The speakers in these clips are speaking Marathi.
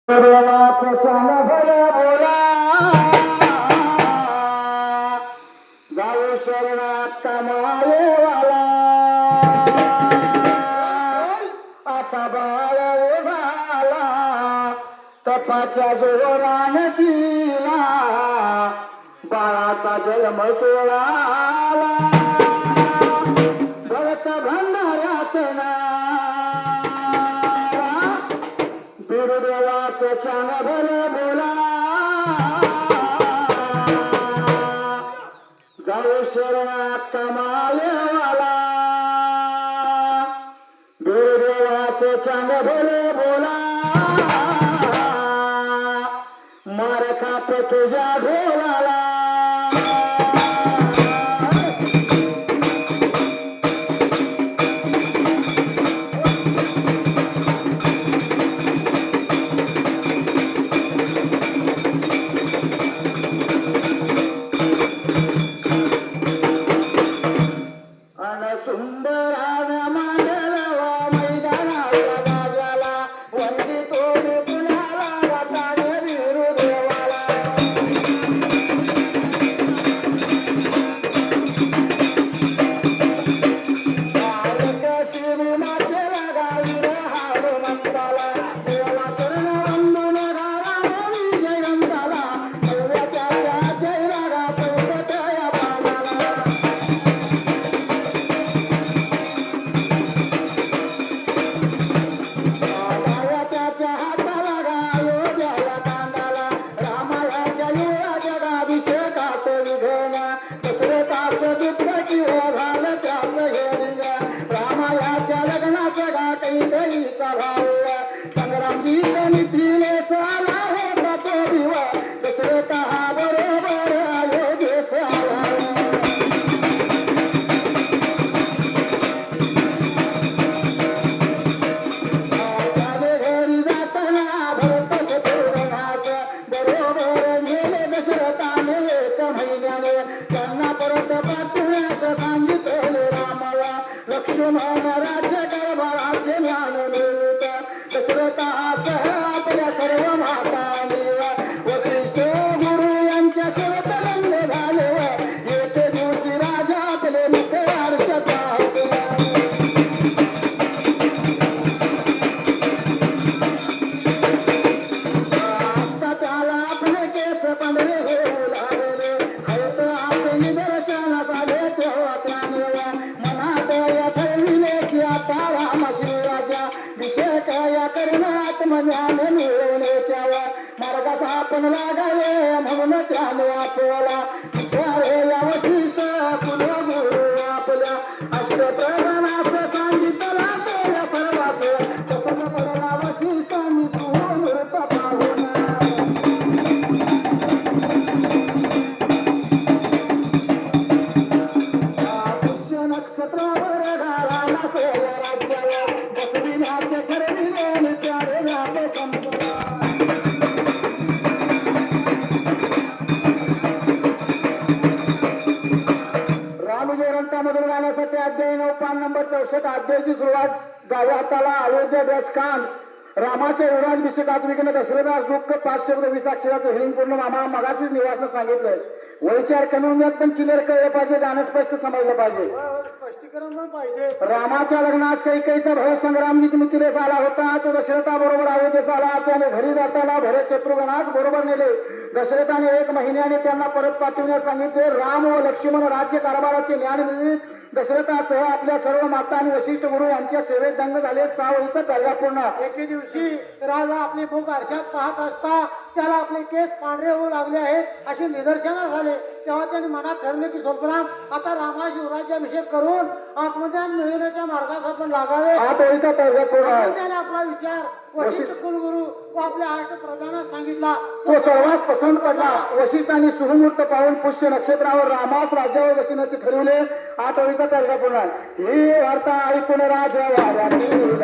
चांग भले बोला जाऊ शरणात कमायेवाला असा बाळ झाला तपाच्या जोरान दिला बाळाचा जन्म सोळाला भरत भंडाऱ्यात ना बिरुदेवाचं चांग भले बोला जाऊ शरणात कमायेवाला बिरुदेवाचं चांग भले बोला मार खात तुझ्या ढोलाला सुंदरान मांडलवा मैदानाला राजाला वंदी तोडी पुण्याला रताने बिरुदेवाला शिवी मातेला गावी हाडू मंताला देवा करून वंदून घाला विजयंताला नव्याच्या जय रागा पैपटया बाणाला त्यांना परत पाठवण्याचं सांगितले रामाला लक्ष्मण राज्य कारभाराचे ज्ञान मिळत दशरथासह आपल्या सर्व मातांनी वशिष्ठ गुरु यांच्या सेवेत रंग झाले येथे दिवशी राजा आपले मुखे हर्षात त्याला आपले केस पंधरे होऊ लागले निदर्शनात आले तेव्हा त्याने मनात या ठरविले की आता राम शिवराजा विषय या करण्यात मनाने मिळवले त्यावा मार्गाचा आपण लागावे म्हणून त्याने आपल्याला या वशिष्ठ कुलगुरु आपल्या अष्टप्रधानास सांगितला या सर्वात पसंत पडला वशिष्ठांनी सुमूर्त पाहून नक्षत्रावर घाला राज्याला बसविण्याचे ठरविले त्याने जाते संपूर्ण रामजय ग्रंथामधून गाण्यासाठी अध्याय 9 पान नंबर 64 अध्यायाची सुरुवात गावाताला अयोध्या दशकांत रामाच्या युवराजभिषेकात विघ्न दशरथास दुःख 520 अक्षराचं हिरिंग पूर्ण मामा मगाशीच निवासनं सांगितलंय वैचार कमी होण्यात पण क्लिअर कळलं पाहिजे गाणं स्पष्ट समजलं पाहिजे रामाच्या लग्नात कैकेयीचा भाऊ संग्राम मिथिलेस आला होता तो दशरथा बरोबर अयोध्येस आला त्याने घरी जाताना भरत शत्रुघ्नास बरोबर नेले दशरथाने 1 महिन्याने त्यांना परत पाठवण्यास सांगितले राम व लक्ष्मण राज्य कारभाराचे ज्ञान मिळवित दशरथासह आपल्या सर्व माता आणि वशिष्ठ गुरु यांच्या सेवेत दंग झाले 6 वहीचा कायदा पूर्ण एके दिवशी राजा आपली भूक आरशात पाहत असता त्याला आपले केस पांढरे होऊ लागले आहेत असे निदर्शनास आले तेव्हा त्यांनी मनात ठरले की सोपराम आता रामा शिवराज्याभिषेक करून आत्मज्ञान मिळवण्याच्या मार्गास आपण लागावे त्याने आपला विचार वशिष्ठ कुलगुरु व आपल्या अष्टप्रधानास सांगितला तो सर्वात पसंत पडला वशिष्ठांनी सुमुहूर्त पाहून पुष्य नक्षत्रावर रामास राज्यावर बसण्याचे ठरविले 8 वहीचा कायदा पूर्ण ही वार्ता ऐकून राजा वाऱ्यातील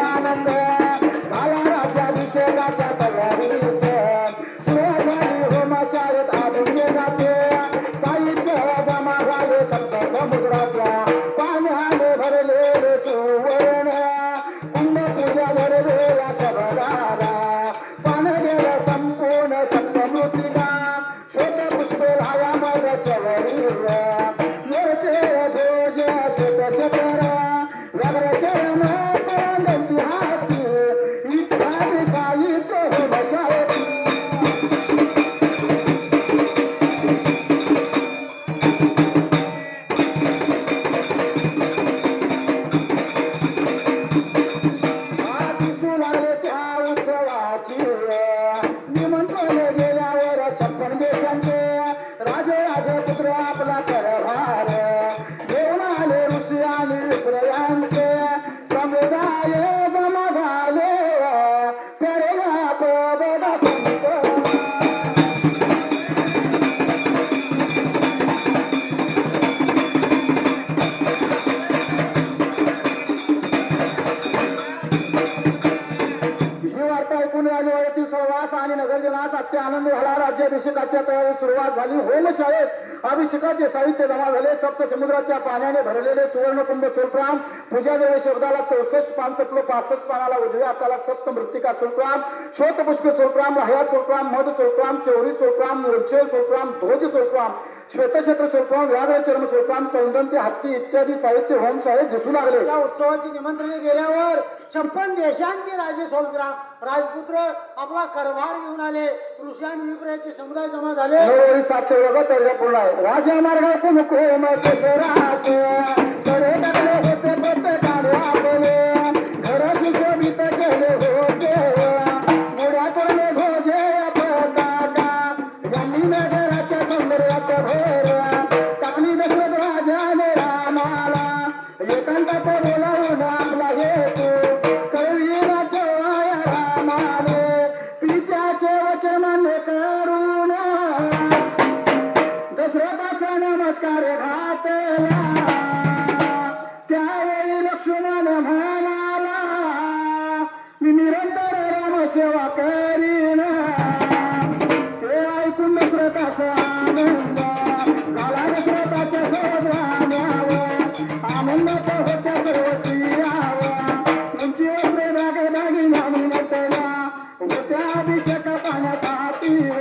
आनंद झाला राज्याभिषेकाच्या तयारीत होमाशाळेत आढळून जाते साहित्य जमा झाले सप्त समुद्राच्या पाण्याने भरलेले सुवर्ण कुंभ पूजा भरले या शबदाला पान गेलं संपूर्ण सप्तमृतीला श्वेत पुष्प लाया मगच्या वरील मोरचे ध्वज श्वेत चक्र रगरचे रमत हाती इत्यादी साहित्य हो बशावती दिसू लागले त्या उत्सवाची निमंत्रण गेल्यावर 56 देशांचे राजे राजपुत्र आपला कारभार घेऊन आले ऋषी आणि विप्र समुदाय जमा झाले प्यारे बाप बघा संत ही वार्ता ऐकून राजवाड्यातील सहवास आणि नगरजनास अत्य आनंद झाला. राज्याभिषेकाच्या तयारी सुरुवात झाली. होमशाळेत अभिषेकाचे साहित्य जमा झाले. सप्त समुद्राच्या पाण्याने भरलेले सुवर्णकुंभ सुरप्राम पूजादेवी शब्दाला 64 पान सपलो 65 पानाला उजव्या हाताला सप्त मृत्तिका सुरप्राम श्वेतपुष्प सुरप्राम हयात सुरप्राम मध सुरप्राम चौरी सुरप्राम मूर्छे सुरप्राम ध्वज सुरप्राम श्वेतक्षेत्र सुरप्राम व्याघ्र चर्म सुरप्राम सौंदर्य हत्ती इत्यादी साहित्य होमशाळेत दिसू लागले. या उत्सवाची निमंत्रणे गेल्यावर 56 देशांचे राजे सोलग्राम राजपुत्र आपला कारभार घेऊन आले. ऋषी आणि विप्राचे समुदाय जमा झाले. नवरी 700 पूर्ण आहे. राजा मार्गातून कोमचे सराचे सरे टाकले होते प्रत्येकाने आपले घर सुशोभित केले होते मुळ्यातून भोजे पताका यांनी नगराच्या सौंदर्यात भर टाकली दशरथ राजाने रामाला एकांतात बोलावून आपला हेतू कळविला ठेवाया रामाने पित्याचे वचन मान्य करून दशरथाचा नमस्कार घातला. त्यावेळी लक्ष्मण म्हणाला मी निरंतर राम सेवा करीन. ते ऐकून दशरथाचा आनंद झाला. दशरथाच्या सर्वांवर आनंदात होत्या सर्व स्त्रियावर उंचीवर दागी मामी नटल्या होत्या अभिषेक पाण्याचा तीव्र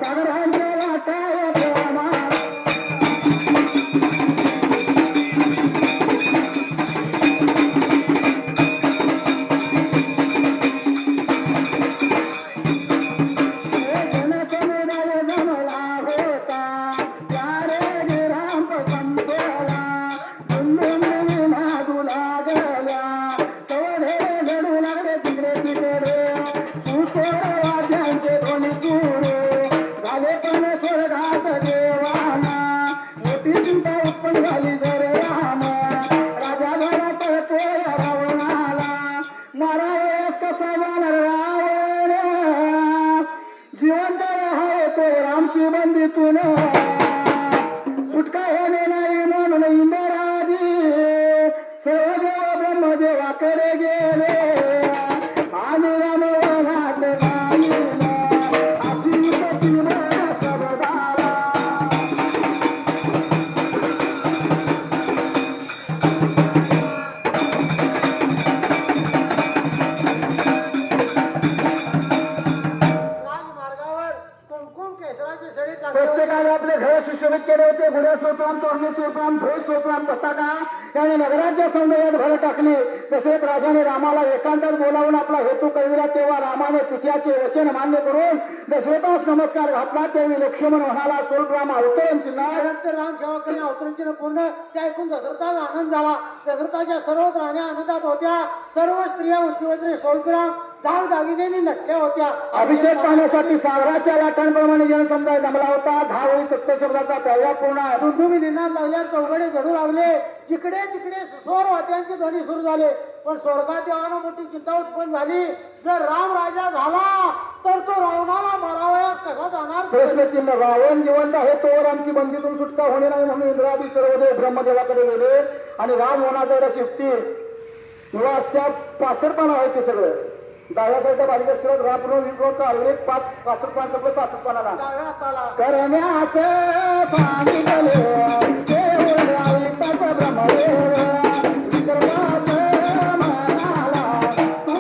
सागरांच्या लाटाया प्रेमा जनसमुदाय जमला होता त्यारे गिराम संपला दुंदुंदुनी नादू लागल्या सवधे लढू लागले तिकडे तिकडे सुस्वर वाद्यांचे ध्वनी सुरू झाले पण स्वर्गात देवाना मोठी चिंता उत्पन्न झाली जर राम राजा घरात तोय रावणाला मारावयास कसा जाणार रावण जीवन हवे तो रामची बंदीतून सुटका होणे नाही म्हणून इंद्रादी सर्वदेव ब्रह्मदेवाकडे गेले आणि राम वनात गायला अशी विपत्ती मला शब्दाला. राजमार्गावर कुंकुम केसराचे सडे टाकले. प्रत्येकाने आपले घर सुशोभित केले होते. घोड्या सोपराम तोरणी सोपराम ध्वज सोपराम पताका याने नगराच्या सौंदर्यात भर टाकली. तसेच राजाने रामाला एकांतात बोलावून आपला हेतू कळविला तेव्हा रामाने पित्याचे वचन मान्य करून दशरथास नमस्कार घातला. त्यावेळी लक्ष्मण म्हणाला सोलग्राम अवतरण चिन्ह त्यानंतर राम सेवा करणे अवतरणचिन्ह पूर्ण ते ऐकून दशरथाला आनंद झाला. दशरथाच्या सर्वच राण्या आनंदात होत्या. सर्व स्त्रिया उंचीवरचे सोलग्राम दाग दागिन्यांनी नटल्या होत्या. अभिषेक पाहण्यासाठी सागराच्या लाटांप्रमाणे जनसमुदाय जमला होता. 10 वेळी सत्य शब्दाचा पहिला पूर्ण दुंदुबी निनाद लागल्या. चौघडे झडू लागले. जिकडे तिकडे सुस्वर वाद्यांचे ध्वनी सुरू झाले. पण स्वर्गात देवानं मोठी चिंता उत्पन्न झाली. जर राम राजा झाला तर तो रावणाला मारावयास कसा जाणार. प्रश्नचिन्ह रावण जिवंत आहे तोवर आमची बंदीतून सुटका होणे नाही म्हणून इंद्रादी सर्वदेव ब्रह्मदेवाकडे गेले आणि राम होण्याचा रस युक्ती निवास त्या 65 पानं आहे ते सगळं. डाव्या साईडला बारीक अक्षरात रापनो विप्रोचा अल्लेख 65 पान सगळं 66 पानाला डाव्या हाताला करण्यास सांगितले देव राविताचा ब्रह्मदेव विक्रमास म्हणाला तू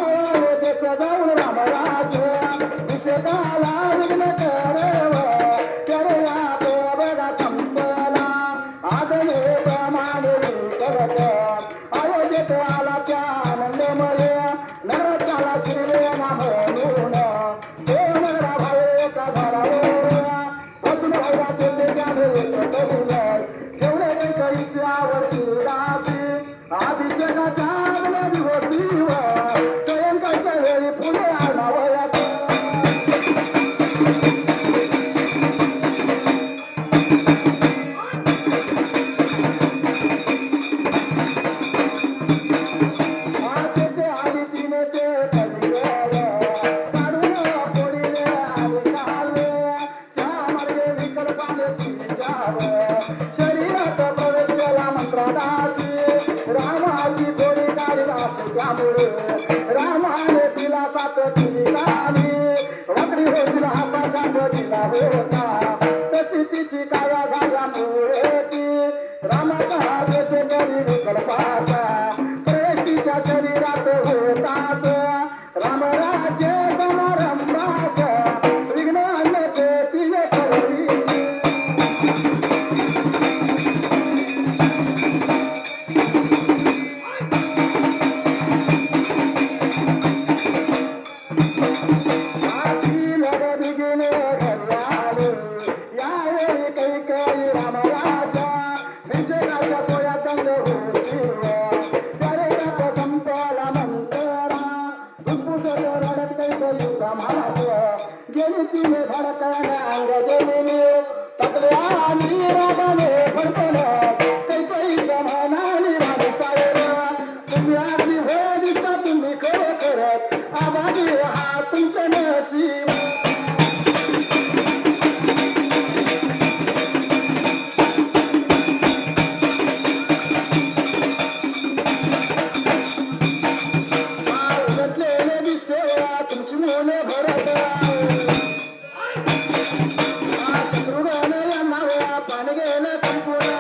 जाऊन रामराज अभिषेकाला विघ्न करव करे आपे बघा संपला आदले प्रमाणे करत अयोध्येत आला त्या आनंदमय नरकाला श्रीराम म्हणून देवरा भावे का झाडावर बसून भावा तेथे जाणे सतविलय ठेवले कैची आवडती राशी अभिषेकाच्या आगल्या दिवशी स्वयंकाच्या वेळी पुढे आणावयाचं तेथे आली तिने ते कलियुग काढून पोळीले आले काले त्या मार्गे विकल्पाने तुझ्यावर शरीरात प्रवेश केला मंत्रदासी रामाची गोडी काढी असते त्यामुळे रामाने तिला साथ दिली काढी वक्री होतील हाताचा दिला होता तशी तिची काया झाल्यामुळे ती रामाचा आदेश करी विकल्पाचा प्रेष्टीच्या शरीरात होताच रामराज्य समारंभाच विघ्न आणण्याचे तिने ठरविले गेली तिने धडकन अंग जमिनी तकल्या आणि रागाने फडकन काही समानाने राग सायर तुम्ही आधी हो दिसता तुम्ही खरं करत आवाजी हा तुमचं नशीब उलटलेले दिसते तुमची मुले भरत शत्रुघ्न यांना पाणी गेलं संपूर्ण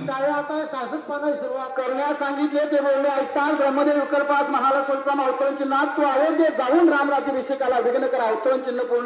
त्यावेळी आता शासकपणा सुरुवात करण्यास सांगितले ते बोलले ऐकताच ब्रह्मदेव विकल्पास म्हणाला स्वल्पम अवतरण चिन्हात तू अयोध्येत जाऊन रामराज्याभिषेकाला विघ्न करा अवतरण चिन्ह पूर्ण